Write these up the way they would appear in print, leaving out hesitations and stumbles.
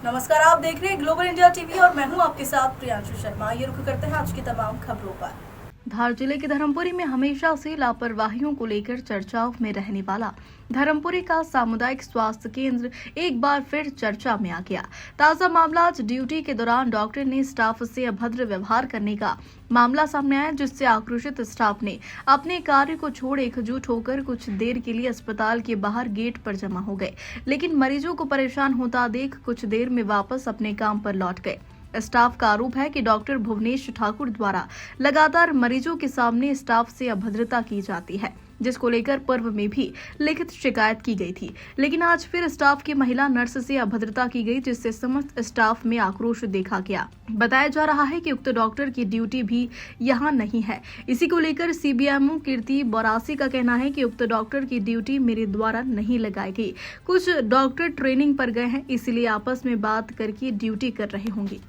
नमस्कार, आप देख रहे हैं ग्लोबल इंडिया टीवी और मैं हूं आपके साथ प्रियांशु शर्मा। ये रुख करते हैं आज की तमाम खबरों पर। धार जिले के धर्मपुरी में हमेशा से लापरवाहियों को लेकर चर्चाओं में रहने वाला धर्मपुरी का सामुदायिक स्वास्थ्य केंद्र एक बार फिर चर्चा में आ गया। ताजा मामला आज ड्यूटी के दौरान डॉक्टर ने स्टाफ से अभद्र व्यवहार करने का मामला सामने आया, जिससे आक्रोशित स्टाफ ने अपने कार्य को छोड़ एकजुट होकर कुछ देर के लिए अस्पताल के बाहर गेट पर जमा हो गए, लेकिन मरीजों को परेशान होता देख कुछ देर में वापस अपने काम पर लौट गए। स्टाफ का आरोप है कि डॉक्टर भुवनेश ठाकुर द्वारा लगातार मरीजों के सामने स्टाफ से अभद्रता की जाती है, जिसको लेकर पूर्व में भी लिखित शिकायत की गई थी, लेकिन आज फिर स्टाफ की महिला नर्स से अभद्रता की गई, जिससे समस्त स्टाफ में आक्रोश देखा गया। बताया जा रहा है कि उक्त डॉक्टर की ड्यूटी भी यहां नहीं है। इसी को लेकर सीबीएमओ कीर्ति बोरासी का कहना है कि उक्त डॉक्टर की ड्यूटी मेरे द्वारा नहीं लगाई गई। कुछ डॉक्टर ट्रेनिंग पर गए हैं, इसलिए आपस में बात करके ड्यूटी कर रहे होंगे।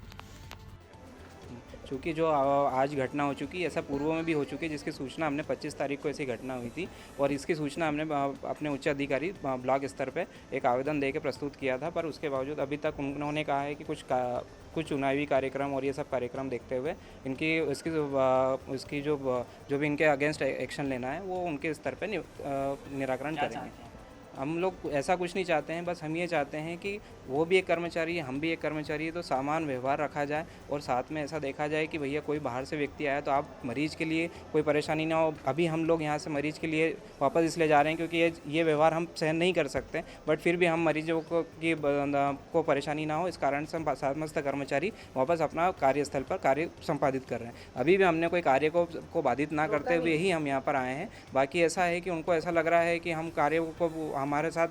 चूँकि जो आज घटना हो चुकी है, ऐसा पूर्व में भी हो चुकी है, जिसकी सूचना हमने 25 तारीख को ऐसी घटना हुई थी और इसकी सूचना हमने अपने उच्च अधिकारी ब्लॉक स्तर पे एक आवेदन दे के प्रस्तुत किया था, पर उसके बावजूद अभी तक उन्होंने कहा है कि कुछ चुनावी कार्यक्रम और ये सब कार्यक्रम देखते हुए उसकी जो भी इनके अगेंस्ट एक्शन लेना है वो उनके स्तर पर निराकरण करेंगे। हम लोग ऐसा कुछ नहीं चाहते हैं, बस हम ये चाहते हैं कि वो भी एक कर्मचारी है, हम भी एक कर्मचारी है, तो सामान व्यवहार रखा जाए और साथ में ऐसा देखा जाए कि भैया कोई बाहर से व्यक्ति आया तो आप मरीज़ के लिए कोई परेशानी ना हो। अभी हम लोग यहाँ से मरीज़ के लिए वापस इसलिए जा रहे हैं क्योंकि ये व्यवहार हम सहन नहीं कर सकते, बट फिर भी हम मरीजों को परेशानी ना हो, इस कारण से हम समस्त कर्मचारी वापस अपना कार्यस्थल पर कार्य संपादित कर रहे हैं। अभी भी हमने कोई कार्य को बाधित ना करते हुए ही हम यहाँ पर आए हैं। बाकी ऐसा है कि उनको ऐसा लग रहा है कि हम कार्य को हमारे साथ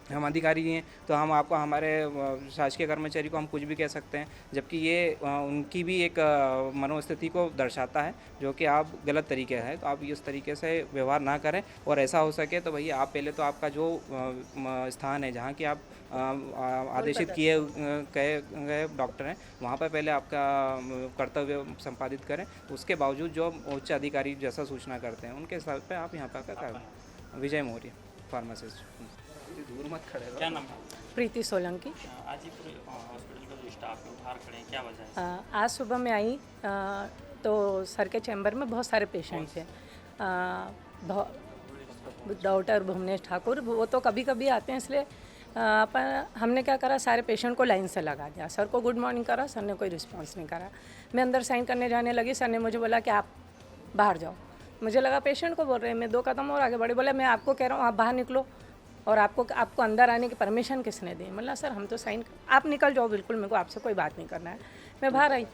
हम अधिकारी हैं तो हम आपको हमारे शासकीय कर्मचारी को हम कुछ भी कह सकते हैं, जबकि ये उनकी भी एक मनोस्थिति को दर्शाता है जो कि आप गलत तरीके है। तो आप इस तरीके से व्यवहार ना करें और ऐसा हो सके तो भैया आप पहले तो आपका जो स्थान है जहाँ की आप आदेशित किए गए डॉक्टर हैं वहाँ पर पहले आपका कर्तव्य संपादित करें। उसके बावजूद जो उच्च अधिकारी जैसा सूचना करते हैं उनके हिसाब पर आप यहाँ पर विजय मौर्य फार्मासिस्ट। दूर मत खड़े। क्या नाम है? प्रीति सोलंकी। आज ही पूरे हॉस्पिटल का जो स्टाफ है बाहर खड़े हैं, क्या वजह है? आज सुबह में आई तो सर के चैम्बर में बहुत सारे पेशेंट्स हैं। डॉक्टर भुवनेश ठाकुर वो तो कभी कभी आते हैं, इसलिए हमने क्या करा, सारे पेशेंट को लाइन से लगा दिया। सर को गुड मॉर्निंग करा, सर ने कोई रिस्पॉन्स नहीं करा। मैं अंदर साइन करने जाने लगी, सर ने मुझे बोला कि आप बाहर जाओ। मुझे लगा पेशेंट को बोल रहे हैं, मैं 2 कदम और आगे बढ़े, बोले मैं आपको कह रहा हूँ आप बाहर निकलो और आपको अंदर आने की परमिशन किसने दी? मतलब सर हम तो साइन, आप निकल जाओ बिल्कुल, मेरे को आपसे कोई बात नहीं करना है। मैं बाहर आई,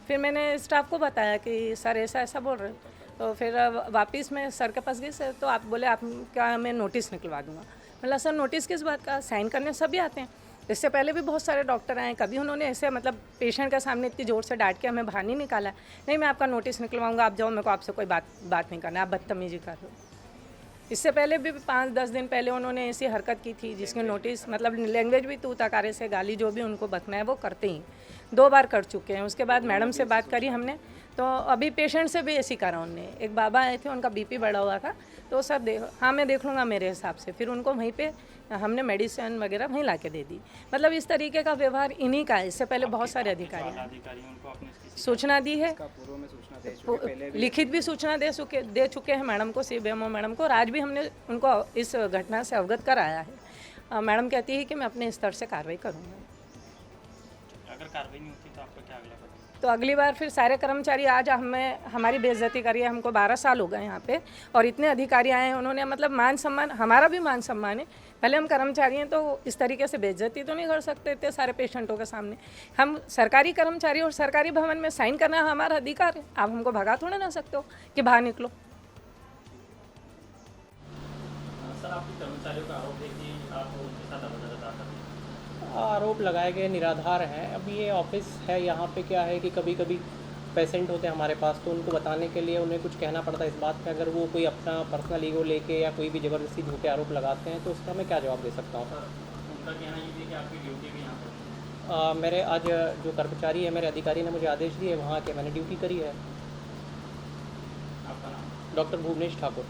फिर मैंने स्टाफ को बताया कि सर ऐसा ऐसा बोल रहे, तो फिर वापस मैं सर के पास गई। सर तो आप बोले आप क्या मैं नोटिस निकलवा दूँगा। मतलब सर नोटिस किस बात का? साइन करने सभी आते हैं। इससे पहले भी बहुत सारे डॉक्टर आए, कभी उन्होंने ऐसे मतलब पेशेंट के सामने इतनी ज़ोर से डांट के हमें बाहर नहीं निकाला है। नहीं मैं आपका नोटिस निकलवाऊँगा, आप जाओ, मेरे को आपसे कोई बात नहीं करना, आप बदतमीजी कर रहे हो। इससे पहले भी 5-10 दिन पहले उन्होंने ऐसी हरकत की थी जिसके नोटिस मतलब लैंग्वेज भी तू तकारे से गाली जो भी उनको बकना है वो करते ही 2 बार कर चुके हैं। उसके बाद मैडम से बात करी हमने, तो अभी पेशेंट से भी ऐसी करा उनने। एक बाबा आए थे, उनका बीपी बढ़ा हुआ था, तो सर हाँ मैं देख लूँगा मेरे हिसाब से। फिर उनको वहीं पे हमने मेडिसिन वगैरह वहीं ला के दे दी। मतलब इस तरीके का व्यवहार इन्हीं का है। इससे पहले बहुत सारे अधिकारी सूचना दी है, लिखित भी सूचना दे चुके हैं मैडम को, सीबीएमओ मैडम को, और आज भी हमने उनको इस घटना से अवगत कराया है। मैडम कहती है कि मैं अपने स्तर से कार्रवाई करूँगा। अगर कार्रवाई नहीं होती तो आपका क्या अगला कदम? तो अगली बार फिर सारे कर्मचारी आज हमारी बेइज्जती करी है। हमको 12 साल हो गए यहाँ पे और इतने अधिकारी आए हैं, उन्होंने मतलब मान सम्मान, हमारा भी मान सम्मान है। पहले हम कर्मचारी हैं तो इस तरीके से बेइज्जती तो नहीं कर सकते थे सारे पेशेंटों के सामने। हम सरकारी कर्मचारी और सरकारी भवन में साइन करना हमारा अधिकार है। आप हमको भगा थोड़े ना सकते हो कि बाहर निकलो। सर आपके कर्मचारियों का आरोप है कि आप उनके साथ अभद्रता कर रहे हैं। आरोप लगाए गए निराधार हैं। अभी ये ऑफिस है, यहाँ पे क्या है कि कभी कभी पेशेंट होते हैं हमारे पास, तो उनको बताने के लिए उन्हें कुछ कहना पड़ता है इस बात पे। अगर वो कोई अपना पर्सनल ईगो लेके या कोई भी ज़बरदस्ती झूठे आरोप लगाते हैं तो उसका मैं क्या जवाब दे सकता हूँ? उनका कहना ये है कि आपकी ड्यूटी भी यहाँ पर मेरे आज जो कर्मचारी है, मेरे अधिकारी ने मुझे आदेश दिए वहाँ के, मैंने ड्यूटी करी है। आपका नाम? डॉक्टर भुवनेश ठाकुर।